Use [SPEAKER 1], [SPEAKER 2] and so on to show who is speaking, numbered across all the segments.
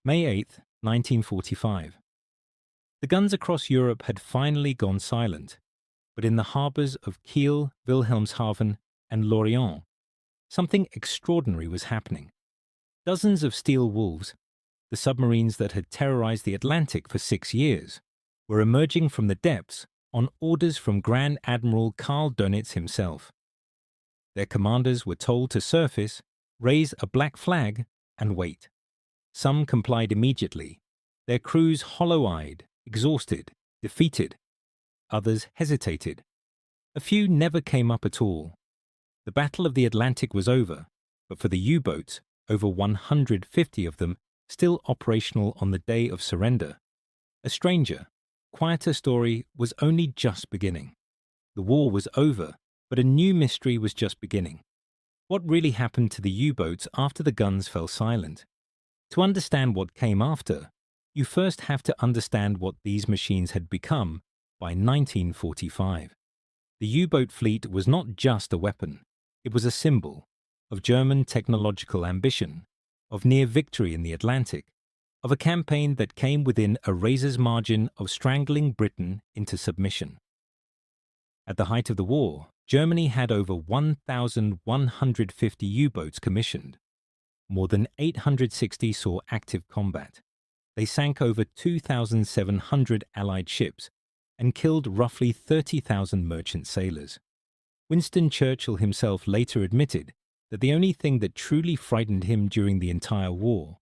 [SPEAKER 1] May 8, 1945. The guns across Europe had finally gone silent, but in the harbours of Kiel, Wilhelmshaven, and Lorient, something extraordinary was happening. Dozens of steel wolves, the submarines that had terrorized the Atlantic for 6 years, were emerging from the depths on orders from Grand Admiral Karl Dönitz himself. Their commanders were told to surface, raise a black flag, and wait. Some complied immediately, their crews hollow-eyed, exhausted, defeated. Others hesitated. A few never came up at all. The Battle of the Atlantic was over, but for the U-boats, over 150 of them still operational on the day of surrender, a stranger, quieter story was only just beginning. The war was over, but a new mystery was just beginning. What really happened to the U-boats after the guns fell silent? To understand what came after, you first have to understand what these machines had become by 1945. The U-boat fleet was not just a weapon, it was a symbol of German technological ambition, of near victory in the Atlantic, of a campaign that came within a razor's margin of strangling Britain into submission. At the height of the war, Germany had over 1,150 U-boats commissioned. More than 860 saw active combat. They sank over 2,700 Allied ships and killed roughly 30,000 merchant sailors. Winston Churchill himself later admitted that the only thing that truly frightened him during the entire war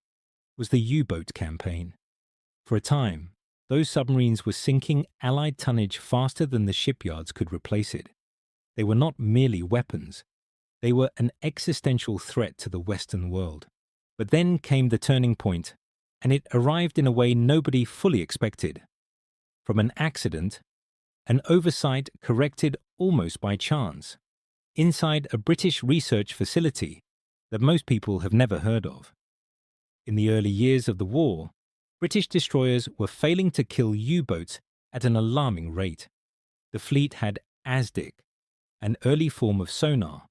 [SPEAKER 1] was the U-boat campaign. For a time, those submarines were sinking Allied tonnage faster than the shipyards could replace it. They were not merely weapons. They were an existential threat to the Western world. But then came the turning point, and it arrived in a way nobody fully expected. From an accident, an oversight corrected almost by chance, inside a British research facility that most people have never heard of. In the early years of the war, British destroyers were failing to kill U-boats at an alarming rate. The fleet had ASDIC, an early form of sonar,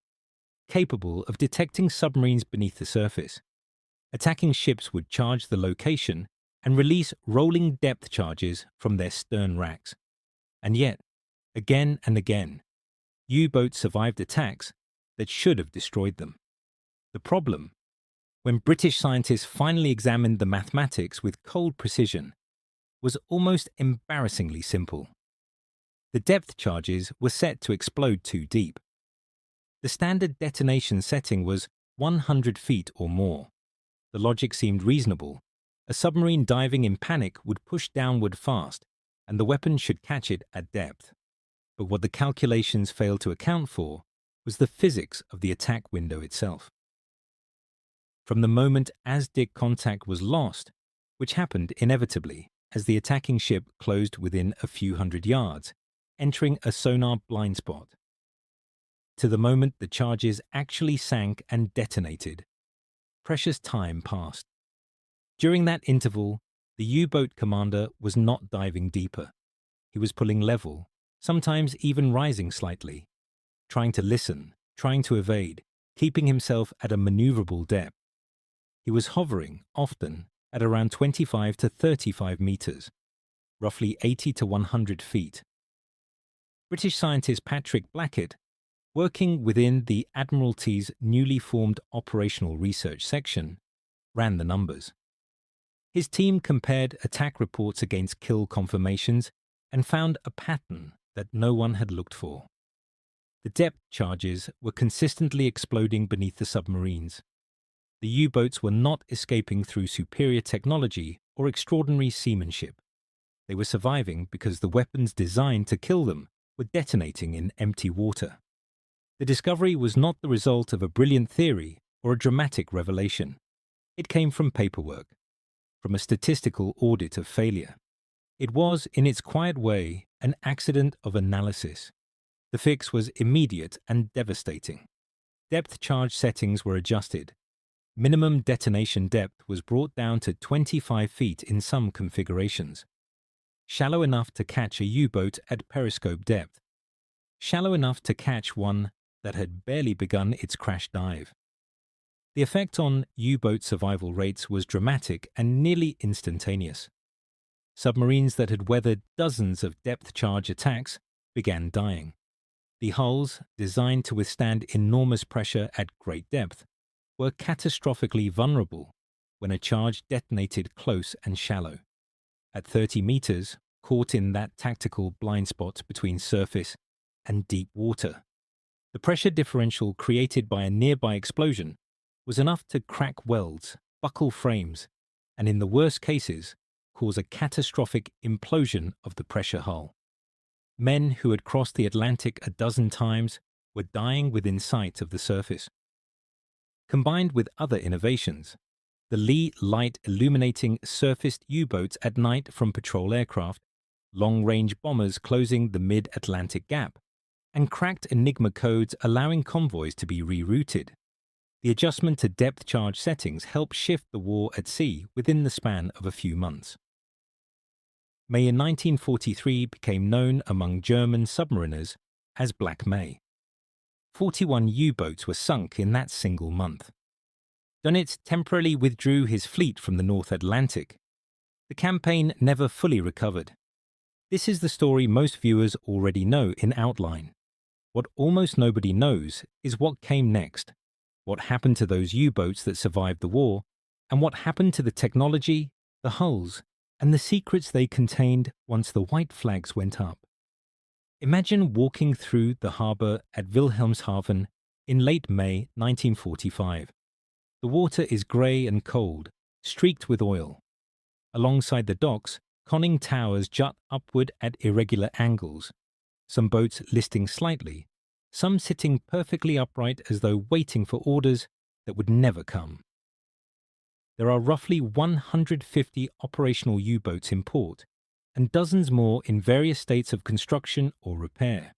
[SPEAKER 1] capable of detecting submarines beneath the surface. Attacking ships would charge the location and release rolling depth charges from their stern racks. And yet, again and again, U-boats survived attacks that should have destroyed them. The problem, when British scientists finally examined the mathematics with cold precision, was almost embarrassingly simple. The depth charges were set to explode too deep. The standard detonation setting was 100 feet or more. The logic seemed reasonable. A submarine diving in panic would push downward fast, and the weapon should catch it at depth. But what the calculations failed to account for was the physics of the attack window itself. From the moment ASDIC contact was lost, which happened inevitably as the attacking ship closed within a few hundred yards, entering a sonar blind spot, to the moment the charges actually sank and detonated, precious time passed. During that interval, the U-boat commander was not diving deeper. He was pulling level, sometimes even rising slightly, trying to listen, trying to evade, keeping himself at a maneuverable depth. He was hovering, often, at around 25 to 35 meters, roughly 80 to 100 feet. British scientist Patrick Blackett, working within the Admiralty's newly formed Operational Research Section, ran the numbers. His team compared attack reports against kill confirmations and found a pattern that no one had looked for. The depth charges were consistently exploding beneath the submarines. The U-boats were not escaping through superior technology or extraordinary seamanship. They were surviving because the weapons designed to kill them were detonating in empty water. The discovery was not the result of a brilliant theory or a dramatic revelation. It came from paperwork, from a statistical audit of failure. It was, in its quiet way, an accident of analysis. The fix was immediate and devastating. Depth charge settings were adjusted. Minimum detonation depth was brought down to 25 feet in some configurations. Shallow enough to catch a U-boat at periscope depth. Shallow enough to catch one that had barely begun its crash dive. The effect on U-boat survival rates was dramatic and nearly instantaneous. Submarines that had weathered dozens of depth-charge attacks began dying. The hulls, designed to withstand enormous pressure at great depth, were catastrophically vulnerable when a charge detonated close and shallow. At 30 meters, caught in that tactical blind spot between surface and deep water, the pressure differential created by a nearby explosion was enough to crack welds, buckle frames, and in the worst cases, cause a catastrophic implosion of the pressure hull. Men who had crossed the Atlantic a dozen times were dying within sight of the surface. Combined with other innovations, the Lee light illuminating surfaced U-boats at night from patrol aircraft, long-range bombers closing the mid-Atlantic gap, and cracked Enigma codes allowing convoys to be rerouted. The adjustment to depth charge settings helped shift the war at sea within the span of a few months. May in 1943 became known among German submariners as Black May. 41 U-boats were sunk in that single month. Dönitz temporarily withdrew his fleet from the North Atlantic. The campaign never fully recovered. This is the story most viewers already know in outline. What almost nobody knows is what came next, what happened to those U-boats that survived the war, and what happened to the technology, the hulls, and the secrets they contained once the white flags went up. Imagine walking through the harbour at Wilhelmshaven in late May 1945. The water is grey and cold, streaked with oil. Alongside the docks, conning towers jut upward at irregular angles, some boats listing slightly, some sitting perfectly upright as though waiting for orders that would never come. There are roughly 150 operational U-boats in port, and dozens more in various states of construction or repair.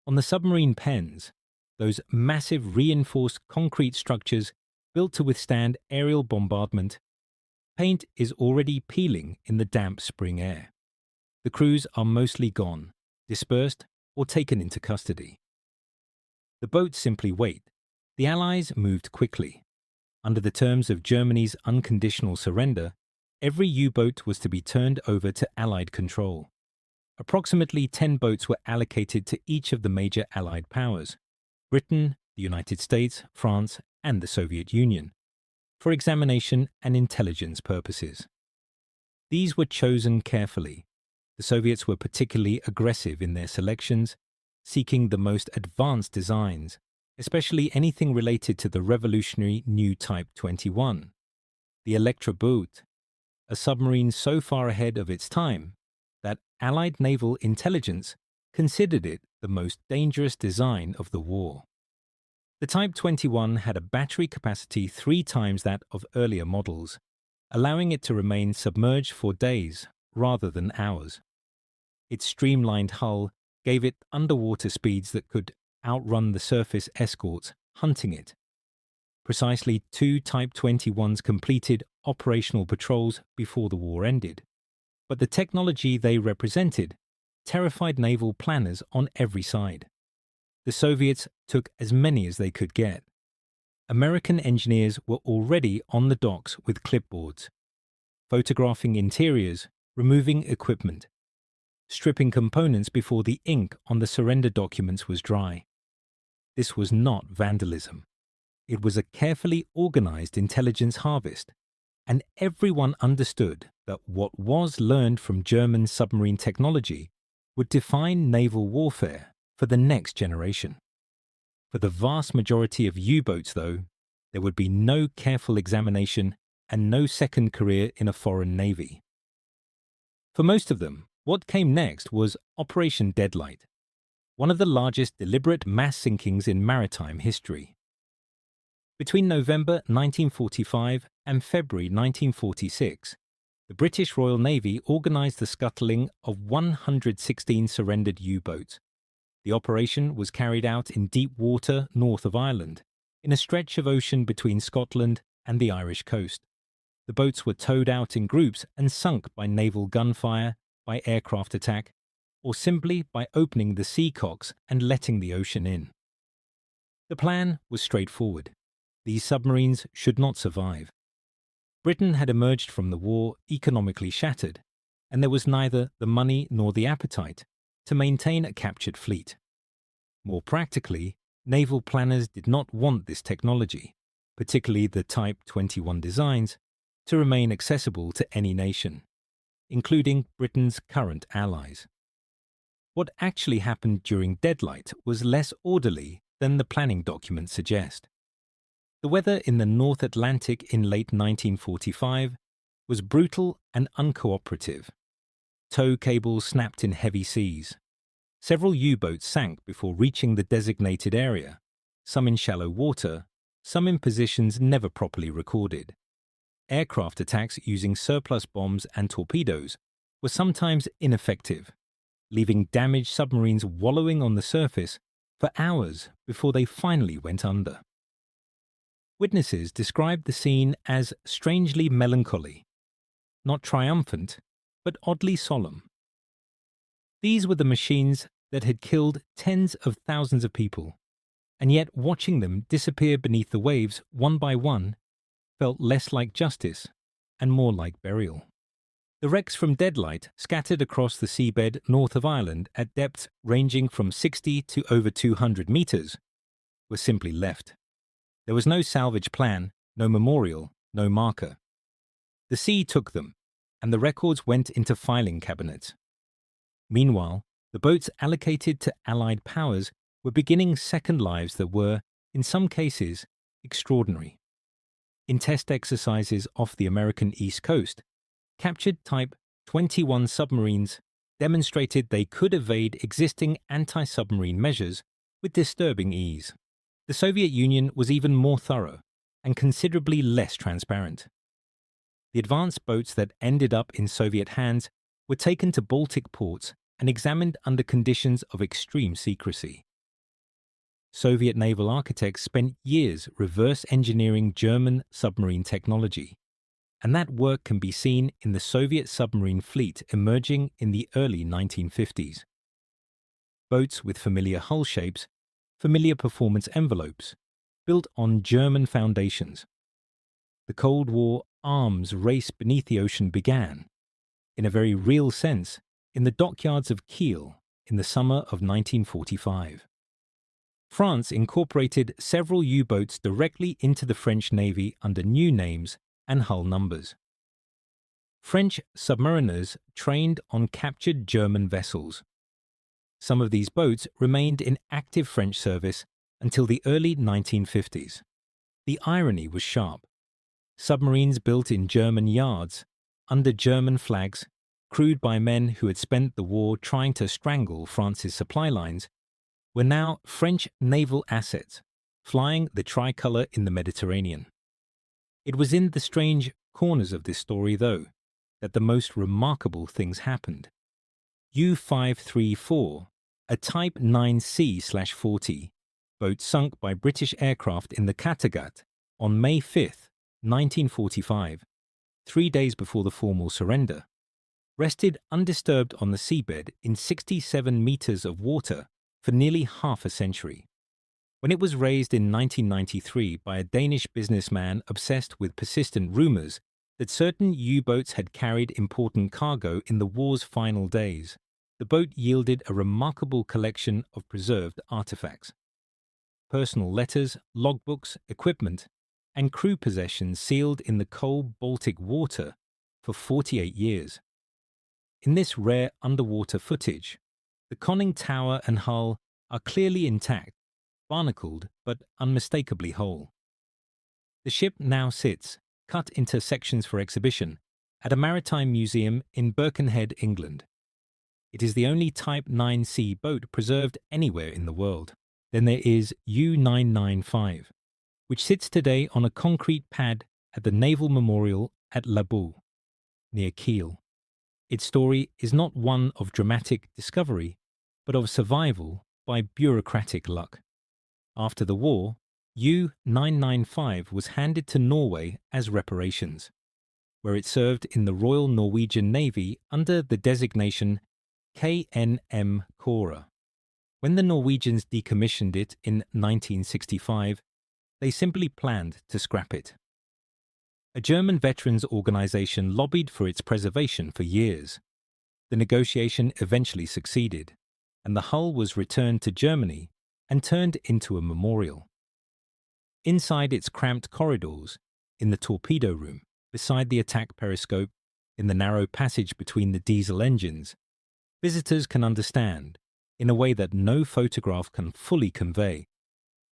[SPEAKER 1] On the submarine pens, those massive reinforced concrete structures built to withstand aerial bombardment, paint is already peeling in the damp spring air. The crews are mostly gone, dispersed, or taken into custody. The boats simply wait. The Allies moved quickly. Under the terms of Germany's unconditional surrender, every U-boat was to be turned over to Allied control. Approximately 10 boats were allocated to each of the major Allied powers, Britain, the United States, France, and the Soviet Union, for examination and intelligence purposes. These were chosen carefully. The Soviets were particularly aggressive in their selections, seeking the most advanced designs, especially anything related to the revolutionary new Type 21, the Elektroboot, a submarine so far ahead of its time that Allied naval intelligence considered it the most dangerous design of the war. The Type 21 had a battery capacity 3 times that of earlier models, allowing it to remain submerged for days rather than hours. Its streamlined hull gave it underwater speeds that could outrun the surface escorts hunting it. Precisely 2 Type 21s completed operational patrols before the war ended, but the technology they represented terrified naval planners on every side. The Soviets took as many as they could get. American engineers were already on the docks with clipboards, photographing interiors, removing equipment, stripping components before the ink on the surrender documents was dry. This was not vandalism. It was a carefully organized intelligence harvest, and everyone understood that what was learned from German submarine technology would define naval warfare for the next generation. For the vast majority of U-boats, though, there would be no careful examination and no second career in a foreign navy. For most of them, what came next was Operation Deadliest, one of the largest deliberate mass sinkings in maritime history. Between November 1945 and February 1946, the British Royal Navy organised the scuttling of 116 surrendered U-boats. The operation was carried out in deep water north of Ireland, in a stretch of ocean between Scotland and the Irish coast. The boats were towed out in groups and sunk by naval gunfire, by aircraft attack, or simply by opening the sea cocks and letting the ocean in. The plan was straightforward. These submarines should not survive. Britain had emerged from the war economically shattered, and there was neither the money nor the appetite to maintain a captured fleet. More practically, naval planners did not want this technology, particularly the Type 21 designs, to remain accessible to any nation, including Britain's current allies. What actually happened during deadlight was less orderly than the planning documents suggest. The weather in the North Atlantic in late 1945 was brutal and uncooperative. Tow cables snapped in heavy seas. Several U-boats sank before reaching the designated area, some in shallow water, some in positions never properly recorded. Aircraft attacks using surplus bombs and torpedoes were sometimes ineffective, leaving damaged submarines wallowing on the surface for hours before they finally went under. Witnesses described the scene as strangely melancholy, not triumphant, but oddly solemn. These were the machines that had killed tens of thousands of people, and yet watching them disappear beneath the waves one by one felt less like justice and more like burial. The wrecks from deadlight, scattered across the seabed north of Ireland at depths ranging from 60 to over 200 meters, were simply left. There was no salvage plan, no memorial, no marker. The sea took them, and the records went into filing cabinets. Meanwhile, the boats allocated to Allied powers were beginning second lives that were, in some cases, extraordinary. In test exercises off the American East Coast, captured Type 21 submarines demonstrated they could evade existing anti-submarine measures with disturbing ease. The Soviet Union was even more thorough and considerably less transparent. The advanced boats that ended up in Soviet hands were taken to Baltic ports and examined under conditions of extreme secrecy. Soviet naval architects spent years reverse engineering German submarine technology, and that work can be seen in the Soviet submarine fleet emerging in the early 1950s. Boats with familiar hull shapes, familiar performance envelopes, built on German foundations. The Cold War arms race beneath the ocean began, in a very real sense, in the dockyards of Kiel in the summer of 1945. France incorporated several U-boats directly into the French Navy under new names and hull numbers. French submariners trained on captured German vessels. Some of these boats remained in active French service until the early 1950s. The irony was sharp. Submarines built in German yards, under German flags, crewed by men who had spent the war trying to strangle France's supply lines, were now French naval assets, flying the tricolour in the Mediterranean. It was in the strange corners of this story, though, that the most remarkable things happened. U-534, a Type 9C/40 boat sunk by British aircraft in the Kattegat on May 5, 1945, 3 days before the formal surrender, rested undisturbed on the seabed in 67 meters of water for nearly half a century. When it was raised in 1993 by a Danish businessman obsessed with persistent rumors that certain U-boats had carried important cargo in the war's final days, the boat yielded a remarkable collection of preserved artifacts. Personal letters, logbooks, equipment, and crew possessions sealed in the cold Baltic water for 48 years. In this rare underwater footage, the conning tower and hull are clearly intact, barnacled but unmistakably whole. The ship now sits, cut into sections for exhibition, at a maritime museum in Birkenhead, England. It is the only Type 9C boat preserved anywhere in the world. Then there is U-995, which sits today on a concrete pad at the Naval Memorial at La Boue, near Kiel. Its story is not one of dramatic discovery, but of survival by bureaucratic luck. After the war, U-995 was handed to Norway as reparations, where it served in the Royal Norwegian Navy under the designation KNM Kora. When the Norwegians decommissioned it in 1965, they simply planned to scrap it. A German veterans organization lobbied for its preservation for years. The negotiation eventually succeeded, and the hull was returned to Germany and turned into a memorial. Inside its cramped corridors, in the torpedo room, beside the attack periscope, in the narrow passage between the diesel engines, visitors can understand, in a way that no photograph can fully convey,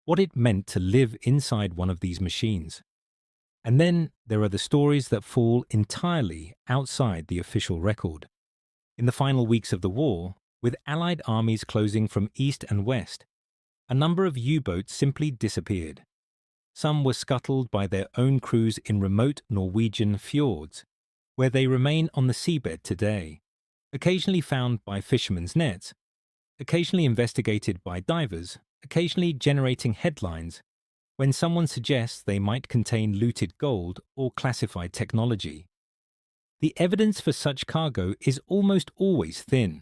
[SPEAKER 1] what it meant to live inside one of these machines. And then there are the stories that fall entirely outside the official record. In the final weeks of the war, with Allied armies closing from east and west, a number of U-boats simply disappeared. Some were scuttled by their own crews in remote Norwegian fjords, where they remain on the seabed today, occasionally found by fishermen's nets, occasionally investigated by divers, occasionally generating headlines when someone suggests they might contain looted gold or classified technology. The evidence for such cargo is almost always thin,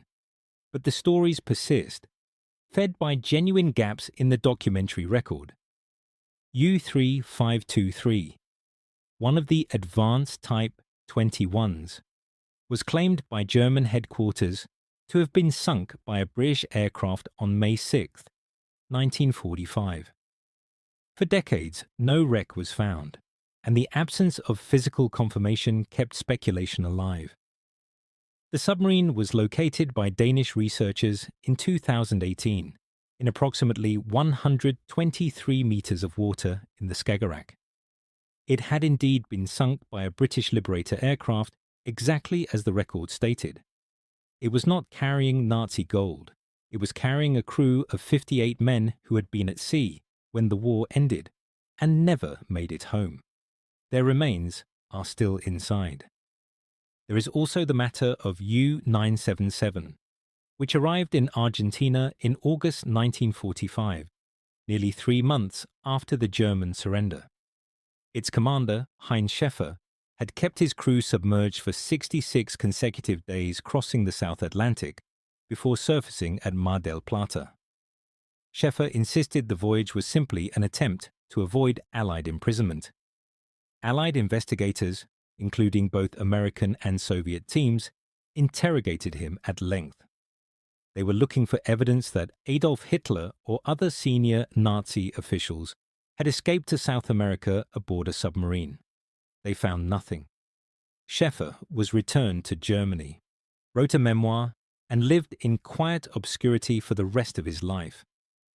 [SPEAKER 1] but the stories persist, fed by genuine gaps in the documentary record. U-3523, one of the advanced Type 21s, was claimed by German headquarters to have been sunk by a British aircraft on May 6, 1945. For decades, no wreck was found, and the absence of physical confirmation kept speculation alive. The submarine was located by Danish researchers in 2018 in approximately 123 meters of water in the Skagerrak. It had indeed been sunk by a British Liberator aircraft exactly as the record stated. It was not carrying Nazi gold. It was carrying a crew of 58 men who had been at sea when the war ended and never made it home. Their remains are still inside. There is also the matter of U-977, which arrived in Argentina in August 1945, nearly 3 months after the German surrender. Its commander, Heinz Schäfer, had kept his crew submerged for 66 consecutive days crossing the South Atlantic before surfacing at Mar del Plata. Schäfer insisted the voyage was simply an attempt to avoid Allied imprisonment. Allied investigators, including both American and Soviet teams, interrogated him at length. They were looking for evidence that Adolf Hitler or other senior Nazi officials had escaped to South America aboard a submarine. They found nothing. Schäfer was returned to Germany, wrote a memoir, and lived in quiet obscurity for the rest of his life.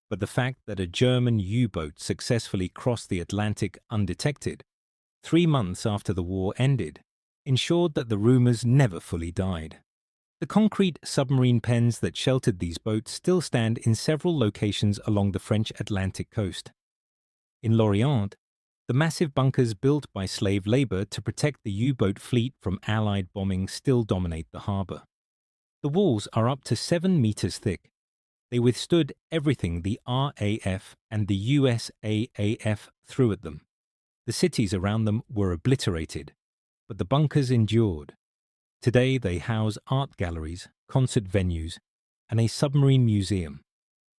[SPEAKER 1] But the fact that a German U-boat successfully crossed the Atlantic undetected, 3 months after the war ended, ensured that the rumors never fully died. The concrete submarine pens that sheltered these boats still stand in several locations along the French Atlantic coast. In Lorient, the massive bunkers built by slave labor to protect the U-boat fleet from Allied bombing still dominate the harbor. The walls are up to 7 meters thick. They withstood everything the RAF and the USAAF threw at them. The cities around them were obliterated, but the bunkers endured. Today they house art galleries, concert venues, and a submarine museum.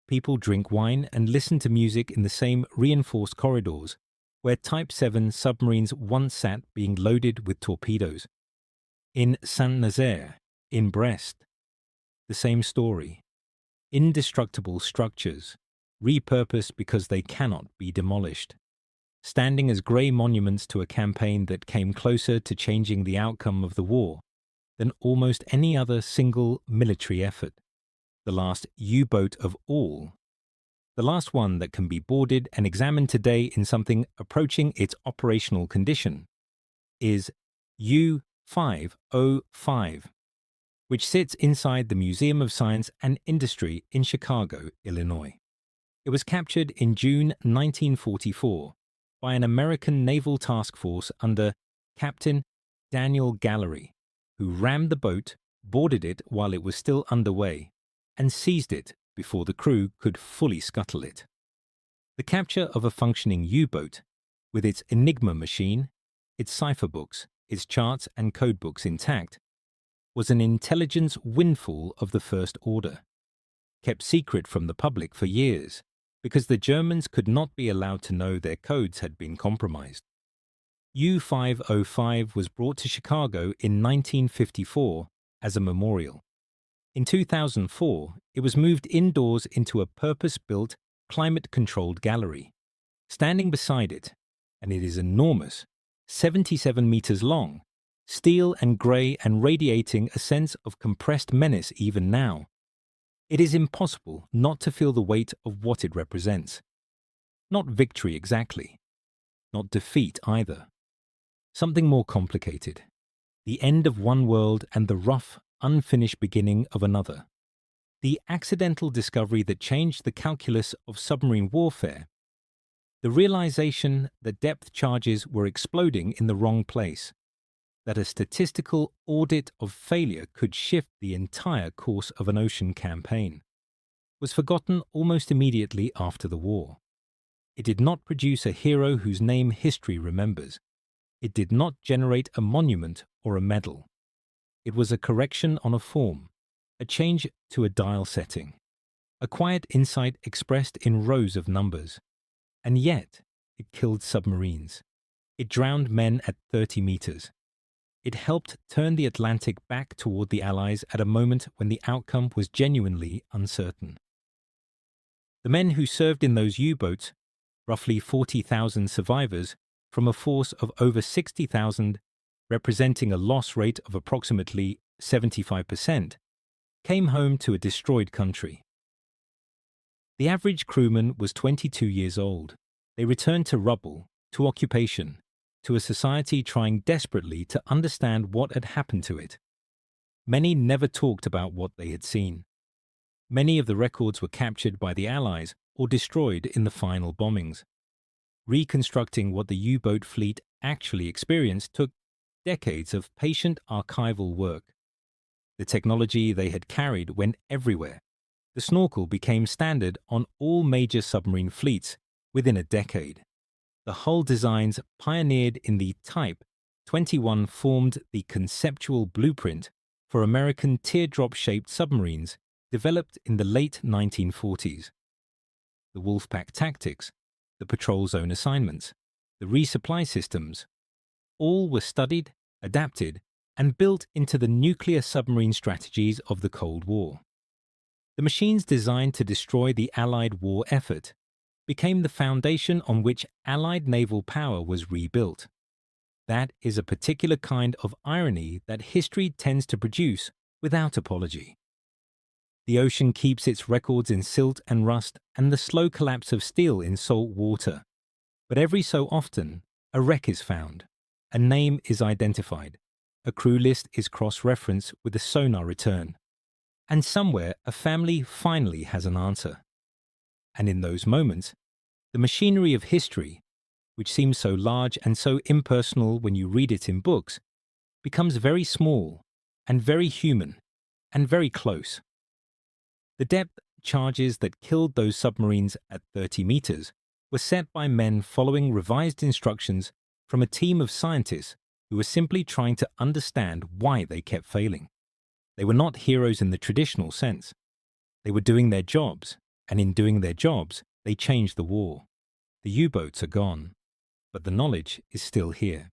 [SPEAKER 1] People drink wine and listen to music in the same reinforced corridors where Type 7 submarines once sat being loaded with torpedoes. In Saint-Nazaire, in Brest, the same story. Indestructible structures, repurposed because they cannot be demolished, standing as grey monuments to a campaign that came closer to changing the outcome of the war than almost any other single military effort. The last U-boat of all, the last one that can be boarded and examined today in something approaching its operational condition, is U-505, which sits inside the Museum of Science and Industry in Chicago, Illinois. It was captured in June 1944 by an American naval task force under Captain Daniel Gallery, who rammed the boat, boarded it while it was still underway, and seized it before the crew could fully scuttle it. The capture of a functioning U-boat, with its Enigma machine, its cipher books, its charts and codebooks intact, was an intelligence windfall of the first order, kept secret from the public for years, because the Germans could not be allowed to know their codes had been compromised. U-505 was brought to Chicago in 1954 as a memorial. In 2004, it was moved indoors into a purpose-built, climate-controlled gallery. Standing beside it, and it is enormous, 77 meters long, steel and grey and radiating a sense of compressed menace even now. It is impossible not to feel the weight of what it represents. Not victory exactly. Not defeat either. Something more complicated. The end of one world and the rough, unfinished beginning of another. The accidental discovery that changed the calculus of submarine warfare. The realization that depth charges were exploding in the wrong place. That a statistical audit of failure could shift the entire course of an ocean campaign. Was forgotten almost immediately after the war. It did not produce a hero whose name history remembers. It did not generate a monument or a medal. It was a correction on a form, a change to a dial setting, a quiet insight expressed in rows of numbers. And yet, it killed submarines. It drowned men at 30 meters. It helped turn the Atlantic back toward the Allies at a moment when the outcome was genuinely uncertain. The men who served in those U-boats, roughly 40,000 survivors, from a force of over 60,000, representing a loss rate of approximately 75%, came home to a destroyed country. The average crewman was 22 years old. They returned to rubble, to occupation, to a society trying desperately to understand what had happened to it. Many never talked about what they had seen. Many of the records were captured by the Allies or destroyed in the final bombings. Reconstructing what the U-boat fleet actually experienced took decades of patient archival work. The technology they had carried went everywhere. The snorkel became standard on all major submarine fleets within a decade. The hull designs pioneered in the Type 21 formed the conceptual blueprint for American teardrop-shaped submarines developed in the late 1940s. The Wolfpack tactics, the patrol zone assignments, the resupply systems, all were studied, adapted, and built into the nuclear submarine strategies of the Cold War. The machines designed to destroy the Allied war effort became the foundation on which Allied naval power was rebuilt. That is a particular kind of irony that history tends to produce without apology. The ocean keeps its records in silt and rust and the slow collapse of steel in salt water. But every so often, a wreck is found, a name is identified, a crew list is cross-referenced with a sonar return, and somewhere a family finally has an answer. And in those moments, the machinery of history, which seems so large and so impersonal when you read it in books, becomes very small and very human and very close. The depth charges that killed those submarines at 30 meters were set by men following revised instructions from a team of scientists who were simply trying to understand why they kept failing. They were not heroes in the traditional sense. They were doing their jobs, and in doing their jobs, they changed the war. The U-boats are gone, but the knowledge is still here.